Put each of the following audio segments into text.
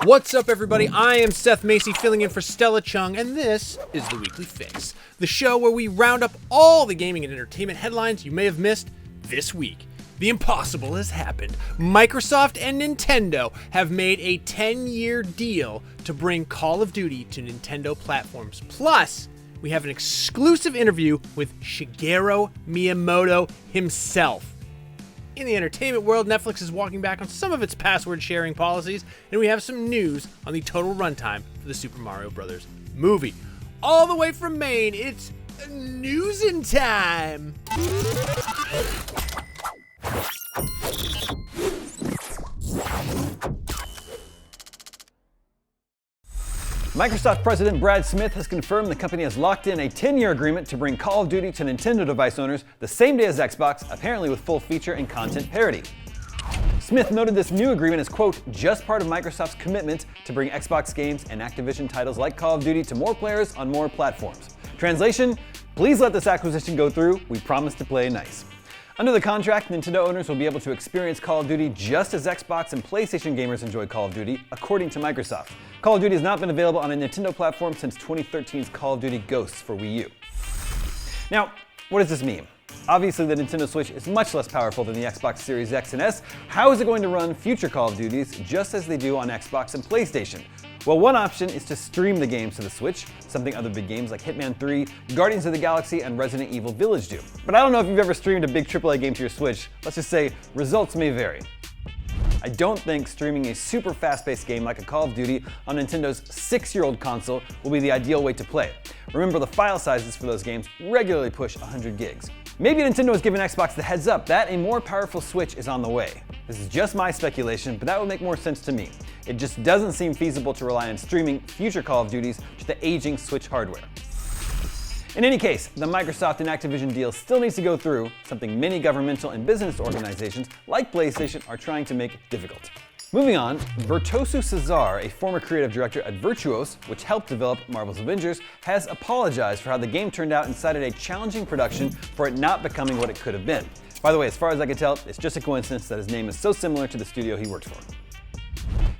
What's up, everybody? I am Seth Macy, filling in for Stella Chung, and this is The Weekly Fix, the show where we round up all the gaming and entertainment headlines you may have missed this week. The impossible has happened. Microsoft and Nintendo have made a 10-year deal to bring Call of Duty to Nintendo platforms. Plus, we have an exclusive interview with Shigeru Miyamoto himself. In the entertainment world, Netflix is walking back on some of its password sharing policies, and we have some news on the total runtime for the Super Mario Bros. Movie. All the way from Maine, it's Newsin' Time! Microsoft President Brad Smith has confirmed the company has locked in a 10-year agreement to bring Call of Duty to Nintendo device owners the same day as Xbox, apparently with full feature and content parity. Smith noted this new agreement is, quote, just part of Microsoft's commitment to bring Xbox games and Activision titles like Call of Duty to more players on more platforms. Translation, please let this acquisition go through. We promise to play nice. Under the contract, Nintendo owners will be able to experience Call of Duty just as Xbox and PlayStation gamers enjoy Call of Duty, according to Microsoft. Call of Duty has not been available on a Nintendo platform since 2013's Call of Duty Ghosts for Wii U. Now, what does this mean? Obviously, the Nintendo Switch is much less powerful than the Xbox Series X and S. How is it going to run future Call of Duties just as they do on Xbox and PlayStation? Well, one option is to stream the games to the Switch, something other big games like Hitman 3, Guardians of the Galaxy, and Resident Evil Village do. But I don't know if you've ever streamed a big AAA game to your Switch. Let's just say results may vary. I don't think streaming a super fast-paced game like a Call of Duty on Nintendo's 6-year-old console will be the ideal way to play. Remember, the file sizes for those games regularly push 100 gigs. Maybe Nintendo has given Xbox the heads up that a more powerful Switch is on the way. This is just my speculation, but that would make more sense to me. It just doesn't seem feasible to rely on streaming future Call of Duties to the aging Switch hardware. In any case, the Microsoft and Activision deal still needs to go through, something many governmental and business organizations like PlayStation are trying to make difficult. Moving on, Virtuoso Cesar, a former creative director at Virtuos, which helped develop Marvel's Avengers, has apologized for how the game turned out and cited a challenging production for it not becoming what it could have been. By the way, as far as I can tell, it's just a coincidence that his name is so similar to the studio he worked for.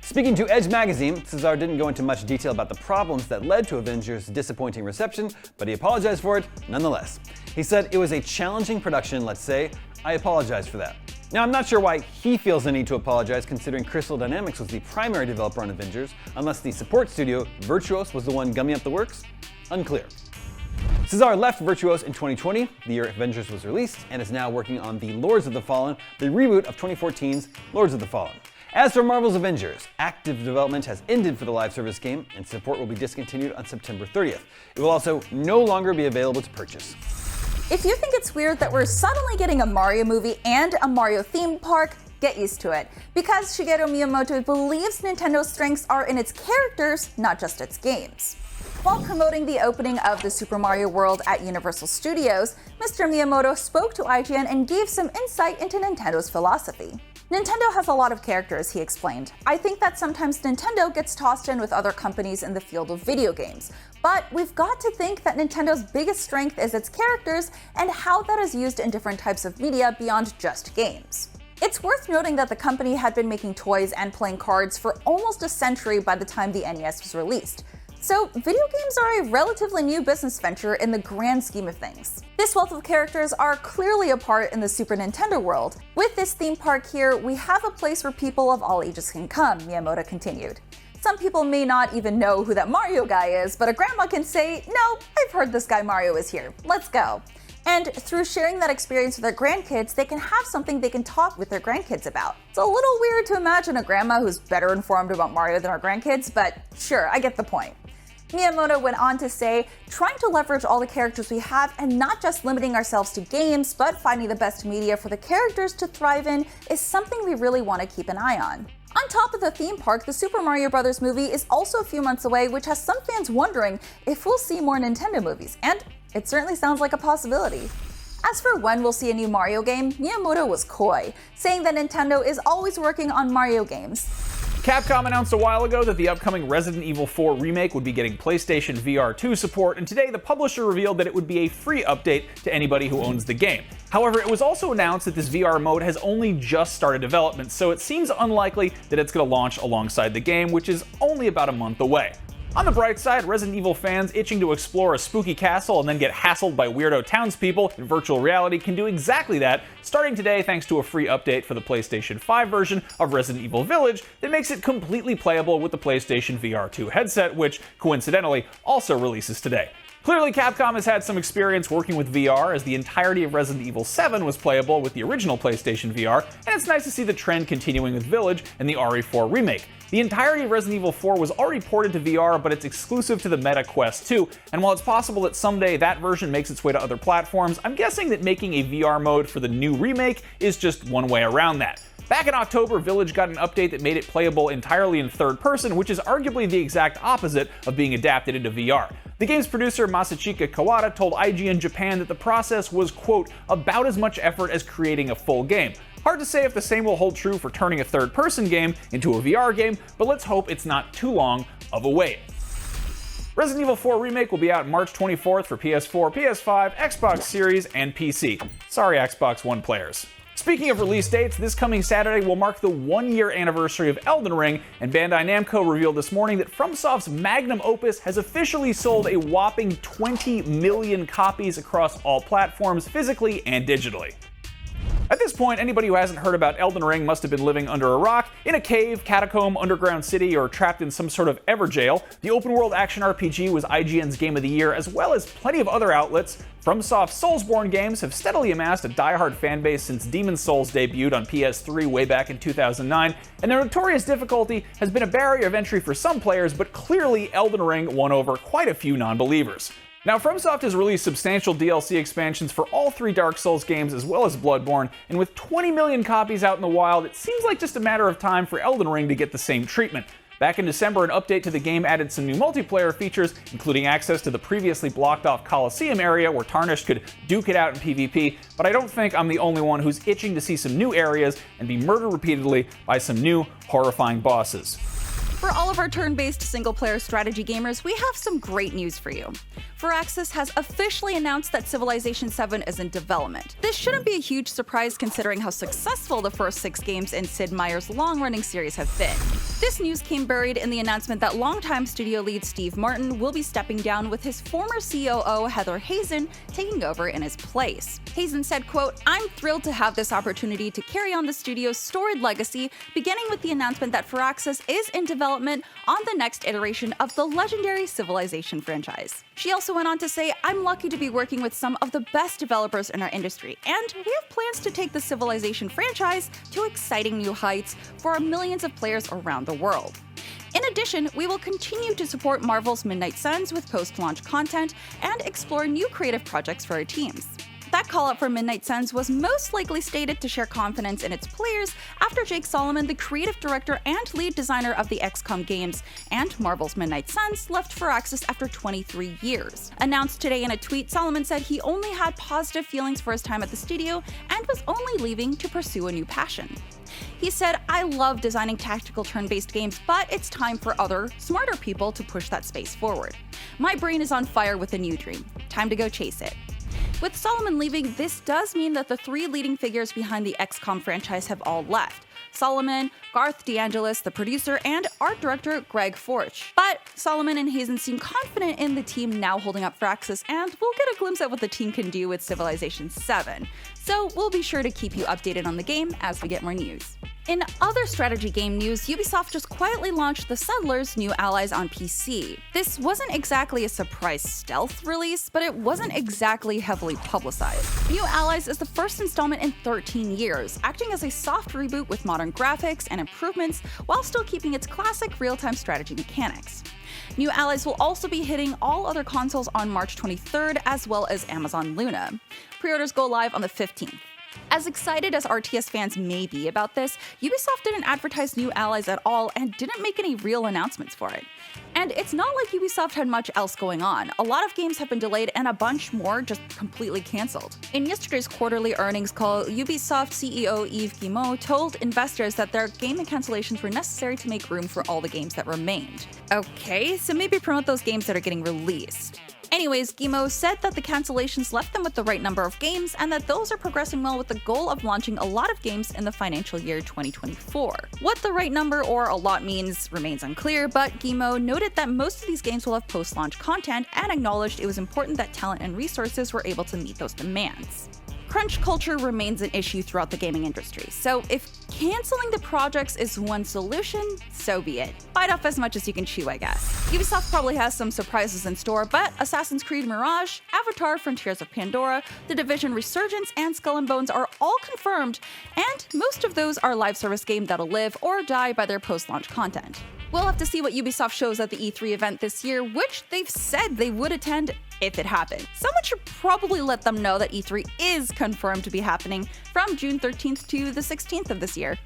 Speaking to Edge magazine, Cesar didn't go into much detail about the problems that led to Avengers' disappointing reception, but he apologized for it nonetheless. He said it was a challenging production, let's say. I apologize for that. Now, I'm not sure why he feels the need to apologize, considering Crystal Dynamics was the primary developer on Avengers, unless the support studio, Virtuos, was the one gumming up the works? Unclear. Cesar left Virtuos in 2020, the year Avengers was released, and is now working on the Lords of the Fallen, the reboot of 2014's Lords of the Fallen. As for Marvel's Avengers, active development has ended for the live service game, and support will be discontinued on September 30th. It will also no longer be available to purchase. If you think it's weird that we're suddenly getting a Mario movie and a Mario theme park, get used to it. Because Shigeru Miyamoto believes Nintendo's strengths are in its characters, not just its games. While promoting the opening of the Super Mario World at Universal Studios, Mr. Miyamoto spoke to IGN and gave some insight into Nintendo's philosophy. Nintendo has a lot of characters, he explained. I think that sometimes Nintendo gets tossed in with other companies in the field of video games. But we've got to think that Nintendo's biggest strength is its characters and how that is used in different types of media beyond just games. It's worth noting that the company had been making toys and playing cards for almost a century by the time the NES was released. So, video games are a relatively new business venture in the grand scheme of things. This wealth of characters are clearly a part in the Super Nintendo world. With this theme park here, we have a place where people of all ages can come, Miyamoto continued. Some people may not even know who that Mario guy is, but a grandma can say, no, I've heard this guy Mario is here, let's go. And through sharing that experience with their grandkids, they can have something they can talk with their grandkids about. It's a little weird to imagine a grandma who's better informed about Mario than our grandkids, but sure, I get the point. Miyamoto went on to say, trying to leverage all the characters we have and not just limiting ourselves to games, but finding the best media for the characters to thrive in is something we really want to keep an eye on. On top of the theme park, the Super Mario Bros. Movie is also a few months away, which has some fans wondering if we'll see more Nintendo movies, and it certainly sounds like a possibility. As for when we'll see a new Mario game, Miyamoto was coy, saying that Nintendo is always working on Mario games. Capcom announced a while ago that the upcoming Resident Evil 4 remake would be getting PlayStation VR 2 support, and today the publisher revealed that it would be a free update to anybody who owns the game. However, it was also announced that this VR mode has only just started development, so it seems unlikely that it's going to launch alongside the game, which is only about a month away. On the bright side, Resident Evil fans itching to explore a spooky castle and then get hassled by weirdo townspeople in virtual reality can do exactly that, starting today thanks to a free update for the PlayStation 5 version of Resident Evil Village that makes it completely playable with the PlayStation VR 2 headset, which, coincidentally, also releases today. Clearly, Capcom has had some experience working with VR, as the entirety of Resident Evil 7 was playable with the original PlayStation VR, and it's nice to see the trend continuing with Village and the RE4 remake. The entirety of Resident Evil 4 was already ported to VR, but it's exclusive to the Meta Quest 2, and while it's possible that someday that version makes its way to other platforms, I'm guessing that making a VR mode for the new remake is just one way around that. Back in October, Village got an update that made it playable entirely in third person, which is arguably the exact opposite of being adapted into VR. The game's producer Masachika Kawada told IGN Japan that the process was, quote, about as much effort as creating a full game. Hard to say if the same will hold true for turning a third-person game into a VR game, but let's hope it's not too long of a wait. Resident Evil 4 Remake will be out March 24th for PS4, PS5, Xbox Series, and PC. Sorry, Xbox One players. Speaking of release dates, this coming Saturday will mark the 1-year anniversary of Elden Ring, and Bandai Namco revealed this morning that FromSoft's magnum opus has officially sold a whopping 20 million copies across all platforms, physically and digitally. At this point, anybody who hasn't heard about Elden Ring must have been living under a rock, in a cave, catacomb, underground city, or trapped in some sort of Everjail. The open-world action RPG was IGN's Game of the Year, as well as plenty of other outlets. FromSoft's Soulsborne games have steadily amassed a die-hard fanbase since Demon's Souls debuted on PS3 way back in 2009, and their notorious difficulty has been a barrier of entry for some players, but clearly Elden Ring won over quite a few non-believers. Now, FromSoft has released substantial DLC expansions for all 3 Dark Souls games as well as Bloodborne, and with 20 million copies out in the wild, it seems like just a matter of time for Elden Ring to get the same treatment. Back in December, an update to the game added some new multiplayer features, including access to the previously blocked-off Coliseum area where Tarnished could duke it out in PvP, but I don't think I'm the only one who's itching to see some new areas and be murdered repeatedly by some new, horrifying bosses. For all of our turn-based single-player strategy gamers, we have some great news for you. Firaxis has officially announced that Civilization 7 is in development. This shouldn't be a huge surprise considering how successful the first 6 games in Sid Meier's long-running series have been. This news came buried in the announcement that longtime studio lead Steve Martin will be stepping down, with his former COO Heather Hazen taking over in his place. Hazen said, quote, "I'm thrilled to have this opportunity to carry on the studio's storied legacy, beginning with the announcement that Firaxis is in development on the next iteration of the legendary Civilization franchise." She also went on to say, "I'm lucky to be working with some of the best developers in our industry, and we have plans to take the Civilization franchise to exciting new heights for our millions of players around the world." In addition, we will continue to support Marvel's Midnight Suns with post-launch content and explore new creative projects for our teams. That call-out for Midnight Suns was most likely stated to share confidence in its players after Jake Solomon, the creative director and lead designer of the XCOM games and Marvel's Midnight Suns, left Firaxis after 23 years. Announced today in a tweet, Solomon said he only had positive feelings for his time at the studio and was only leaving to pursue a new passion. He said, "I love designing tactical turn-based games, but it's time for other, smarter people to push that space forward. My brain is on fire with a new dream. Time to go chase it." With Solomon leaving, this does mean that the 3 leading figures behind the XCOM franchise have all left. Solomon, Garth DeAngelis, the producer, and art director Greg Forch. But Solomon and Hazen seem confident in the team now holding up Firaxis, and we'll get a glimpse at what the team can do with Civilization 7. So we'll be sure to keep you updated on the game as we get more news. In other strategy game news, Ubisoft just quietly launched The Settlers: New Allies on PC. This wasn't exactly a surprise stealth release, but it wasn't exactly heavily publicized. New Allies is the first installment in 13 years, acting as a soft reboot with modern graphics and improvements while still keeping its classic real-time strategy mechanics. New Allies will also be hitting all other consoles on March 23rd, as well as Amazon Luna. Pre-orders go live on the 15th. As excited as RTS fans may be about this, Ubisoft didn't advertise new allies at all and didn't make any real announcements for it. And it's not like Ubisoft had much else going on. A lot of games have been delayed and a bunch more just completely cancelled. In yesterday's quarterly earnings call, Ubisoft CEO Yves Guillemot told investors that their gaming cancellations were necessary to make room for all the games that remained. Okay, so maybe promote those games that are getting released. Anyways, Guillemot said that the cancellations left them with the right number of games and that those are progressing well with the goal of launching a lot of games in the financial year 2024. What the right number or a lot means remains unclear, but Guillemot noted that most of these games will have post-launch content and acknowledged it was important that talent and resources were able to meet those demands. Crunch culture remains an issue throughout the gaming industry, so if canceling the projects is one solution, so be it. Bite off as much as you can chew, I guess. Ubisoft probably has some surprises in store, but Assassin's Creed Mirage, Avatar Frontiers of Pandora, The Division Resurgence, and Skull and Bones are all confirmed, and most of those are live service games that'll live or die by their post-launch content. We'll have to see what Ubisoft shows at the E3 event this year, which they've said they would attend if it happened. Someone should probably let them know that E3 is confirmed to be happening from June 13th to the 16th of this year.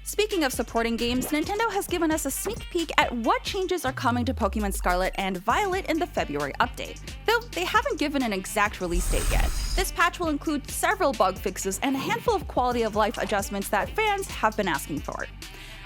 Speaking of supporting games, Nintendo has given us a sneak peek at what changes are coming to Pokemon Scarlet and Violet in the February update, though they haven't given an exact release date yet. This patch will include several bug fixes and a handful of quality of life adjustments that fans have been asking for.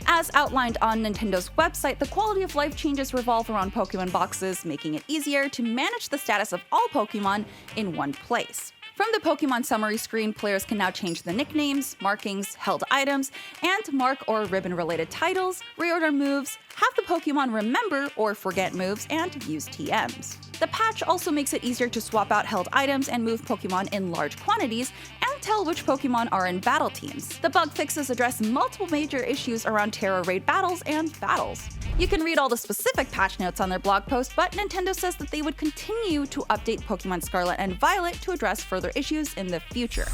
As outlined on Nintendo's website, the quality of life changes revolve around Pokemon boxes, making it easier to manage the status of all Pokemon in one place. From the Pokemon summary screen, players can now change the nicknames, markings, held items, and mark or ribbon-related titles, reorder moves, have the Pokemon remember or forget moves, and use TMs. The patch also makes it easier to swap out held items and move Pokemon in large quantities, and tell which Pokemon are in battle teams. The bug fixes address multiple major issues around Terra Raid battles and battles. You can read all the specific patch notes on their blog post, but Nintendo says that they would continue to update Pokemon Scarlet and Violet to address further issues in the future.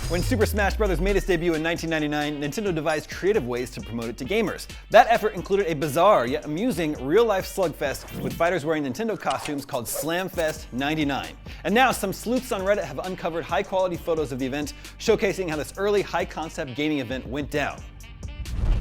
When Super Smash Bros. Made its debut in 1999, Nintendo devised creative ways to promote it to gamers. That effort included a bizarre yet amusing real-life slugfest with fighters wearing Nintendo costumes called Slamfest 99. And now some sleuths on Reddit have uncovered high-quality photos of the event, showcasing how this early high-concept gaming event went down.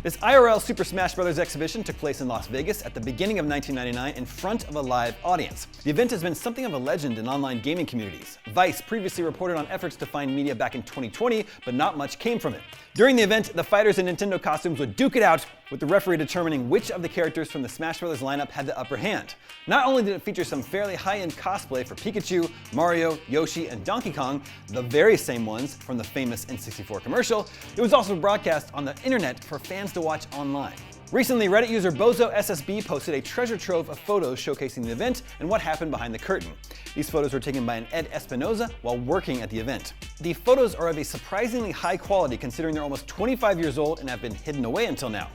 This IRL Super Smash Bros. Exhibition took place in Las Vegas at the beginning of 1999 in front of a live audience. The event has been something of a legend in online gaming communities. Vice previously reported on efforts to find media back in 2020, but not much came from it. During the event, the fighters in Nintendo costumes would duke it out, with the referee determining which of the characters from the Smash Bros. Lineup had the upper hand. Not only did it feature some fairly high-end cosplay for Pikachu, Mario, Yoshi, and Donkey Kong, the very same ones from the famous N64 commercial, it was also broadcast on the internet for fans to watch online. Recently, Reddit user Bozo SSB posted a treasure trove of photos showcasing the event and what happened behind the curtain. These photos were taken by an Ed Espinoza while working at the event. The photos are of a surprisingly high quality considering they're almost 25 years old and have been hidden away until now.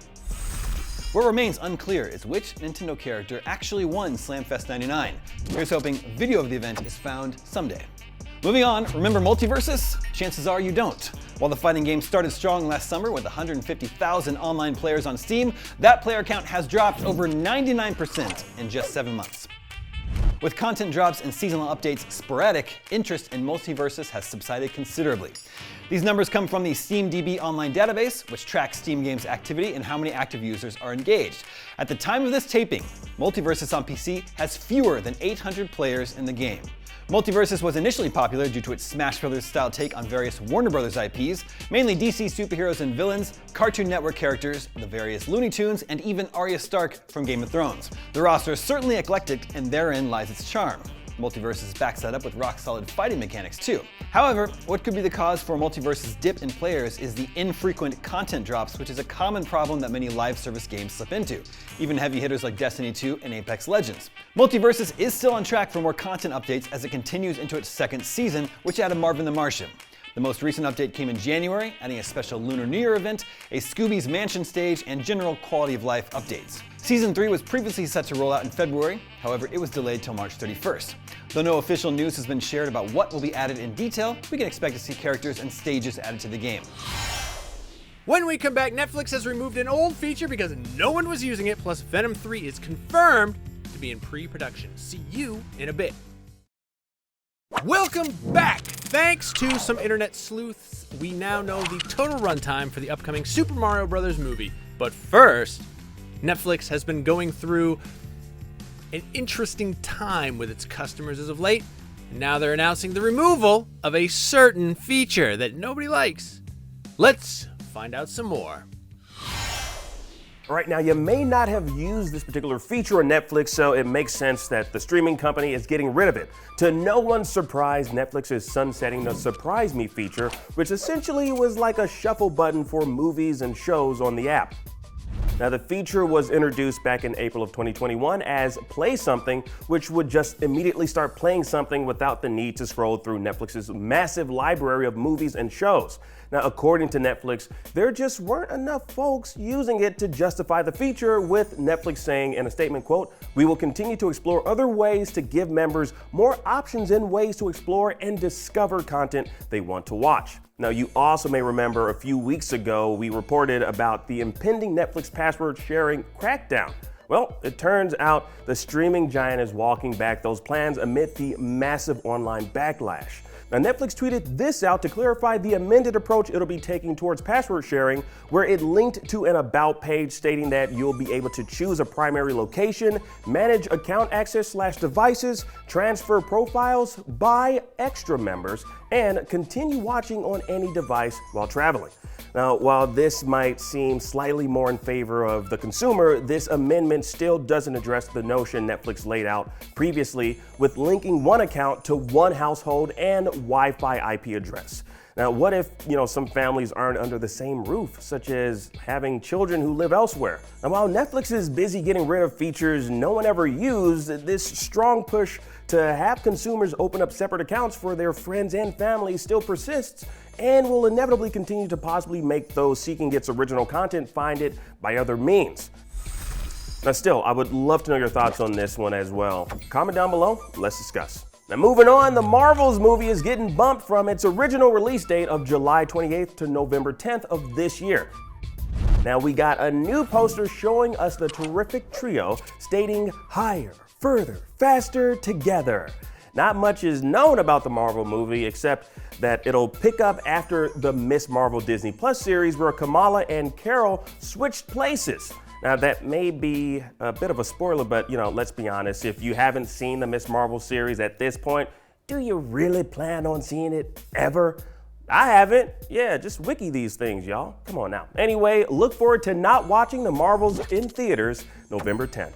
What remains unclear is which Nintendo character actually won Slamfest 99. Here's hoping video of the event is found someday. Moving on, remember Multiversus? Chances are you don't. While the fighting game started strong last summer with 150,000 online players on Steam, that player count has dropped over 99% in just 7 months. With content drops and seasonal updates sporadic, interest in Multiversus has subsided considerably. These numbers come from the SteamDB online database, which tracks Steam games activity and how many active users are engaged. At the time of this taping, Multiversus on PC has fewer than 800 players in the game. Multiversus was initially popular due to its Smash Bros. Style take on various Warner Bros. IPs, mainly DC superheroes and villains, Cartoon Network characters, the various Looney Tunes, and even Arya Stark from Game of Thrones. The roster is certainly eclectic, and therein lies its charm. Multiversus backs that up with rock-solid fighting mechanics too. However, what could be the cause for Multiversus' dip in players is the infrequent content drops, which is a common problem that many live service games slip into, even heavy hitters like Destiny 2 and Apex Legends. Multiversus is still on track for more content updates as it continues into its second season, which added Marvin the Martian. The most recent update came in January, adding a special Lunar New Year event, a Scooby's Mansion stage, and general quality of life updates. Season 3 was previously set to roll out in February, however it was delayed till March 31st. Though no official news has been shared about what will be added in detail, we can expect to see characters and stages added to the game. When we come back, Netflix has removed an old feature because no one was using it, plus Venom 3 is confirmed to be in pre-production. See you in a bit. Welcome back! Thanks to some internet sleuths, we now know the total runtime for the upcoming Super Mario Bros. Movie. But first, Netflix has been going through an interesting time with its customers as of late. Now they're announcing the removal of a certain feature that nobody likes. Let's find out some more. All right, now you may not have used this particular feature on Netflix, so it makes sense that the streaming company is getting rid of it. To no one's surprise, Netflix is sunsetting the Surprise Me feature, which essentially was like a shuffle button for movies and shows on the app. Now, the feature was introduced back in April of 2021 as Play Something, which would just immediately start playing something without the need to scroll through Netflix's massive library of movies and shows. Now, according to Netflix, there just weren't enough folks using it to justify the feature, with Netflix saying in a statement, quote, "We will continue to explore other ways to give members more options and ways to explore and discover content they want to watch." Now, you also may remember a few weeks ago, we reported about the impending Netflix password sharing crackdown. Well, it turns out the streaming giant is walking back those plans amid the massive online backlash. Now, Netflix tweeted this out to clarify the amended approach it'll be taking towards password sharing, where it linked to an About page stating that you'll be able to choose a primary location, manage account access/devices, transfer profiles, buy extra members, and continue watching on any device while traveling. Now, while this might seem slightly more in favor of the consumer, this amendment still doesn't address the notion Netflix laid out previously with linking one account to one household and Wi-Fi IP address. Now, what if, some families aren't under the same roof, such as having children who live elsewhere? Now, while Netflix is busy getting rid of features no one ever used, this strong push to have consumers open up separate accounts for their friends and family still persists and will inevitably continue to possibly make those seeking its original content find it by other means. Now, still, I would love to know your thoughts on this one as well. Comment down below, let's discuss. Now, moving on, the Marvels movie is getting bumped from its original release date of July 28th to November 10th of this year. Now, we got a new poster showing us the terrific trio stating higher, further, faster, together. Not much is known about the Marvel movie except that it'll pick up after the Miss Marvel Disney Plus series where Kamala and Carol switched places. Now, that may be a bit of a spoiler, but let's be honest, if you haven't seen the Miss Marvel series at this point, do you really plan on seeing it ever? I haven't. Yeah, just wiki these things, y'all. Come on now. Anyway, look forward to not watching the Marvels in theaters November 10th.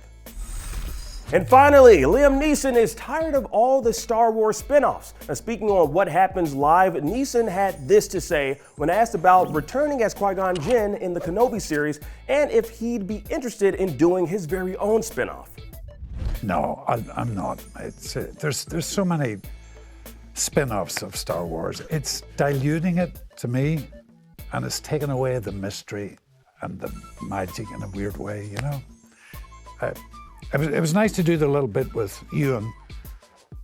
And finally, Liam Neeson is tired of all the Star Wars spin-offs. Now, speaking on What Happens Live, Neeson had this to say when asked about returning as Qui-Gon Jinn in the Kenobi series and if he'd be interested in doing his very own spin-off. No, I'm not. There's so many spin-offs of Star Wars. It's diluting it to me, and it's taken away the mystery and the magic in a weird way, It was nice to do the little bit with Ewan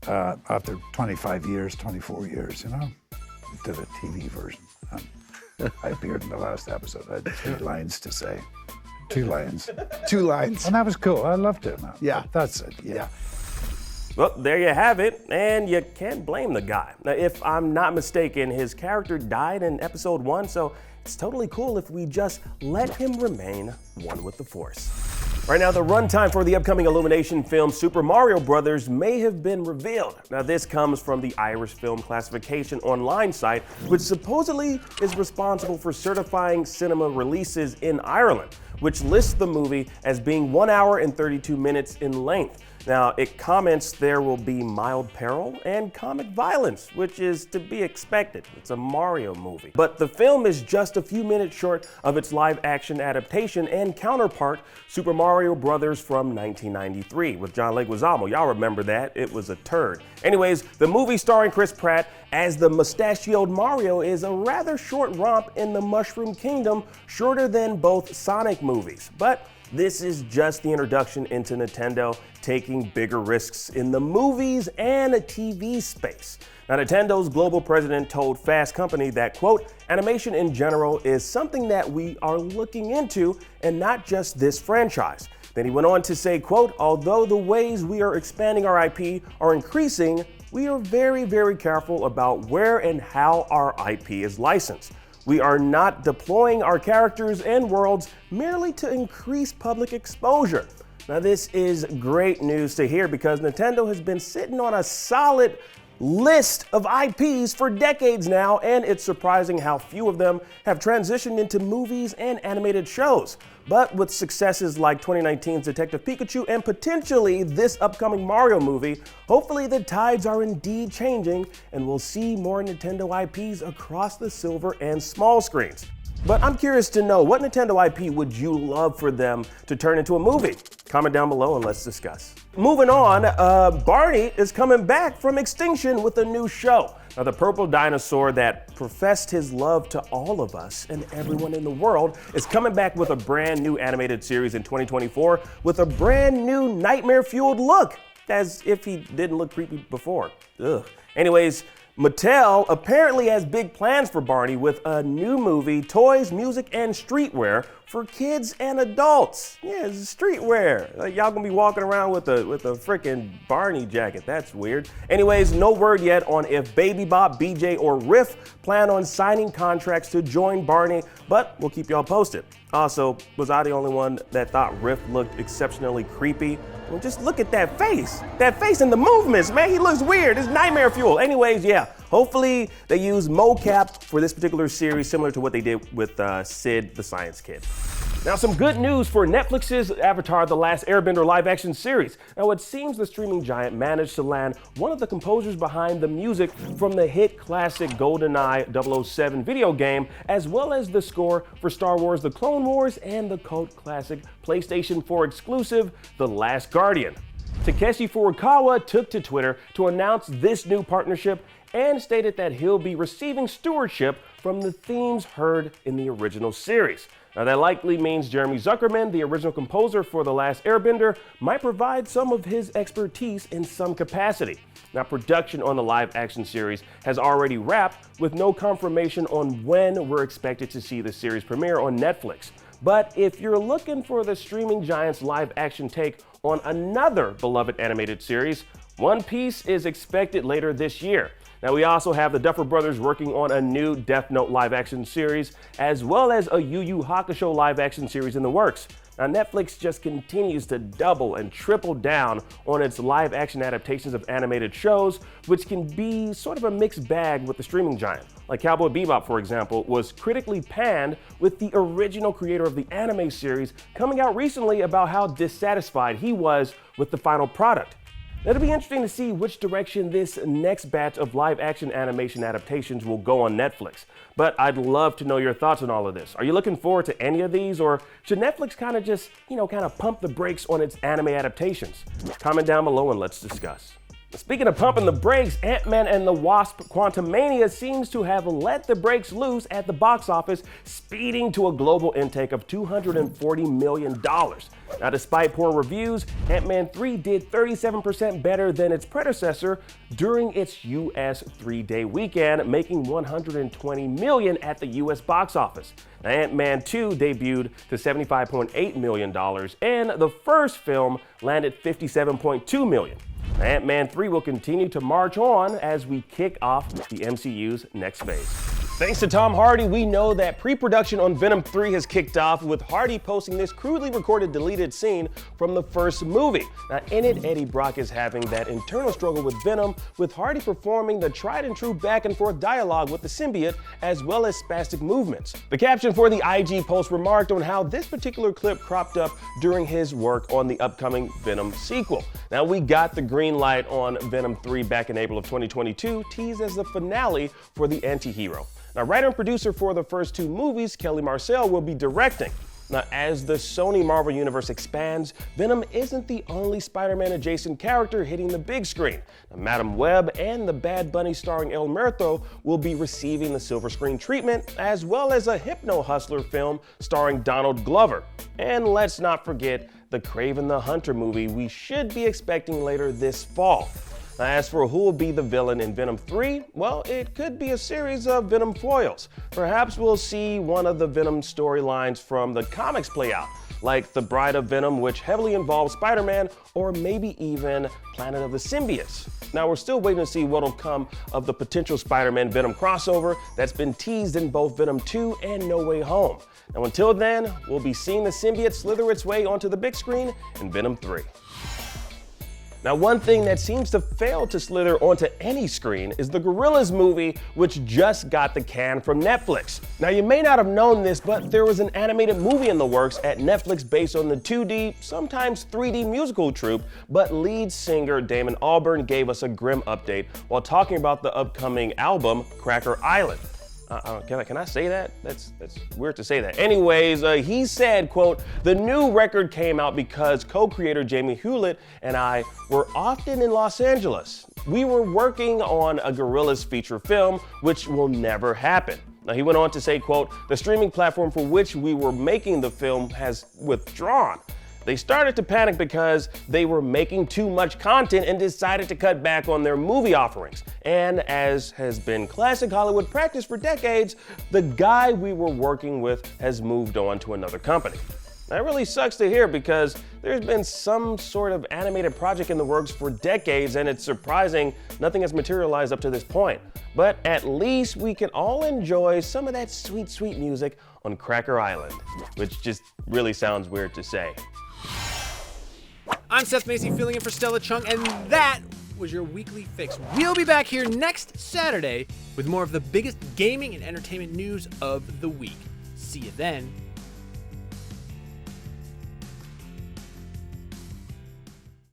after 25 years, 24 years, Did a TV version. I appeared in the last episode. I had 2 lines to say. 2 lines. 2 lines. And that was cool. I loved it, man. Yeah. That's it. Yeah. Well, there you have it, and you can't blame the guy. Now, if I'm not mistaken, his character died in episode 1, so it's totally cool if we just let him remain one with the Force. Right now, the runtime for the upcoming Illumination film Super Mario Bros. May have been revealed. Now, this comes from the Irish Film Classification online site, which supposedly is responsible for certifying cinema releases in Ireland, which lists the movie as being 1 hour and 32 minutes in length. Now, it comments there will be mild peril and comic violence, which is to be expected. It's a Mario movie. But the film is just a few minutes short of its live-action adaptation and counterpart, Super Mario Bros. From 1993, with John Leguizamo. Y'all remember that? It was a turd. Anyways, the movie starring Chris Pratt as the mustachioed Mario is a rather short romp in the Mushroom Kingdom, shorter than both Sonic movies. But this is just the introduction into Nintendo taking bigger risks in the movies and TV space. Now, Nintendo's global president told Fast Company that, quote, animation in general is something that we are looking into and not just this franchise. Then he went on to say, quote, although the ways we are expanding our IP are increasing, we are very, very careful about where and how our IP is licensed. We are not deploying our characters and worlds merely to increase public exposure. Now, this is great news to hear because Nintendo has been sitting on a solid list of IPs for decades now, and it's surprising how few of them have transitioned into movies and animated shows. But with successes like 2019's Detective Pikachu and potentially this upcoming Mario movie, hopefully the tides are indeed changing and we'll see more Nintendo IPs across the silver and small screens. But I'm curious to know, what Nintendo IP would you love for them to turn into a movie? Comment down below and let's discuss. Moving on, Barney is coming back from extinction with a new show. Now, the purple dinosaur that professed his love to all of us and everyone in the world is coming back with a brand new animated series in 2024 with a brand new nightmare-fueled look, as if he didn't look creepy before. Ugh. Anyways, Mattel apparently has big plans for Barney with a new movie, toys, music, and streetwear for kids and adults. Yeah, it's streetwear. Like, y'all gonna be walking around with a freaking Barney jacket. That's weird. Anyways, no word yet on if Baby Bop, BJ, or Riff plan on signing contracts to join Barney, but we'll keep y'all posted. Also, was I the only one that thought Riff looked exceptionally creepy? Well, just look at that face. That face and the movements, man. He looks weird. It's nightmare fuel. Anyways, yeah, hopefully they use mocap for this particular series, similar to what they did with Sid the Science Kid. Now, some good news for Netflix's Avatar: The Last Airbender live-action series. Now, it seems the streaming giant managed to land one of the composers behind the music from the hit classic GoldenEye 007 video game, as well as the score for Star Wars: The Clone Wars and the cult classic PlayStation 4 exclusive, The Last Guardian. Takeshi Furukawa took to Twitter to announce this new partnership and stated that he'll be receiving stewardship from the themes heard in the original series. Now, that likely means Jeremy Zuckerman, the original composer for The Last Airbender, might provide some of his expertise in some capacity. Now, production on the live-action series has already wrapped, with no confirmation on when we're expected to see the series premiere on Netflix. But if you're looking for the streaming giant's live-action take on another beloved animated series, One Piece is expected later this year. Now, we also have the Duffer Brothers working on a new Death Note live-action series, as well as a Yu Yu Hakusho live-action series in the works. Now, Netflix just continues to double and triple down on its live-action adaptations of animated shows, which can be sort of a mixed bag with the streaming giant. Like Cowboy Bebop, for example, was critically panned, with the original creator of the anime series coming out recently about how dissatisfied he was with the final product. It'll be interesting to see which direction this next batch of live-action animation adaptations will go on Netflix. But I'd love to know your thoughts on all of this. Are you looking forward to any of these, or should Netflix kind of pump the brakes on its anime adaptations? Comment down below and let's discuss. Speaking of pumping the brakes, Ant-Man and the Wasp: Quantumania seems to have let the brakes loose at the box office, speeding to a global intake of $240 million. Now, despite poor reviews, Ant-Man 3 did 37% better than its predecessor during its US 3-day weekend, making $120 million at the US box office. Now, Ant-Man 2 debuted to $75.8 million, and the first film landed $57.2 million. Ant-Man 3 will continue to march on as we kick off the MCU's next phase. Thanks to Tom Hardy, we know that pre-production on Venom 3 has kicked off, with Hardy posting this crudely recorded deleted scene from the first movie. Now, in it, Eddie Brock is having that internal struggle with Venom, with Hardy performing the tried and true back and forth dialogue with the symbiote, as well as spastic movements. The caption for the IG post remarked on how this particular clip cropped up during his work on the upcoming Venom sequel. Now, we got the green light on Venom 3 back in April of 2022, teased as the finale for the anti-hero. Now, writer and producer for the first two movies, Kelly Marcel, will be directing. Now, as the Sony Marvel Universe expands, Venom isn't the only Spider-Man adjacent character hitting the big screen. Now, Madam Web and the Bad Bunny starring El Muerto will be receiving the silver screen treatment, as well as a Hypno Hustler film starring Donald Glover. And let's not forget the Kraven the Hunter movie we should be expecting later this fall. Now, as for who will be the villain in Venom 3, well, it could be a series of Venom foils. Perhaps we'll see one of the Venom storylines from the comics play out. like The Bride of Venom, which heavily involves Spider-Man, or maybe even Planet of the Symbiotes. Now, we're still waiting to see what'll come of the potential Spider-Man Venom crossover that's been teased in both Venom 2 and No Way Home. Now, until then, we'll be seeing the symbiote slither its way onto the big screen in Venom 3. Now, one thing that seems to fail to slither onto any screen is the Gorillaz movie, which just got the can from Netflix. Now, you may not have known this, but there was an animated movie in the works at Netflix based on the 2D, sometimes 3D musical troupe, but lead singer Damon Albarn gave us a grim update while talking about the upcoming album, Cracker Island. Can I say that? That's weird to say that. Anyways, he said, quote, "The new record came out because co-creator Jamie Hewlett and I were often in Los Angeles. We were working on a Gorillaz feature film, which will never happen." Now, he went on to say, quote, "The streaming platform for which we were making the film has withdrawn. They started to panic because they were making too much content and decided to cut back on their movie offerings. And as has been classic Hollywood practice for decades, the guy we were working with has moved on to another company." That really sucks to hear because there's been some sort of animated project in the works for decades, and it's surprising nothing has materialized up to this point. But at least we can all enjoy some of that sweet, sweet music on Cracker Island, which just really sounds weird to say. I'm Seth Macy filling in for Stella Chung, and that was your weekly fix. We'll be back here next Saturday with more of the biggest gaming and entertainment news of the week. See you then.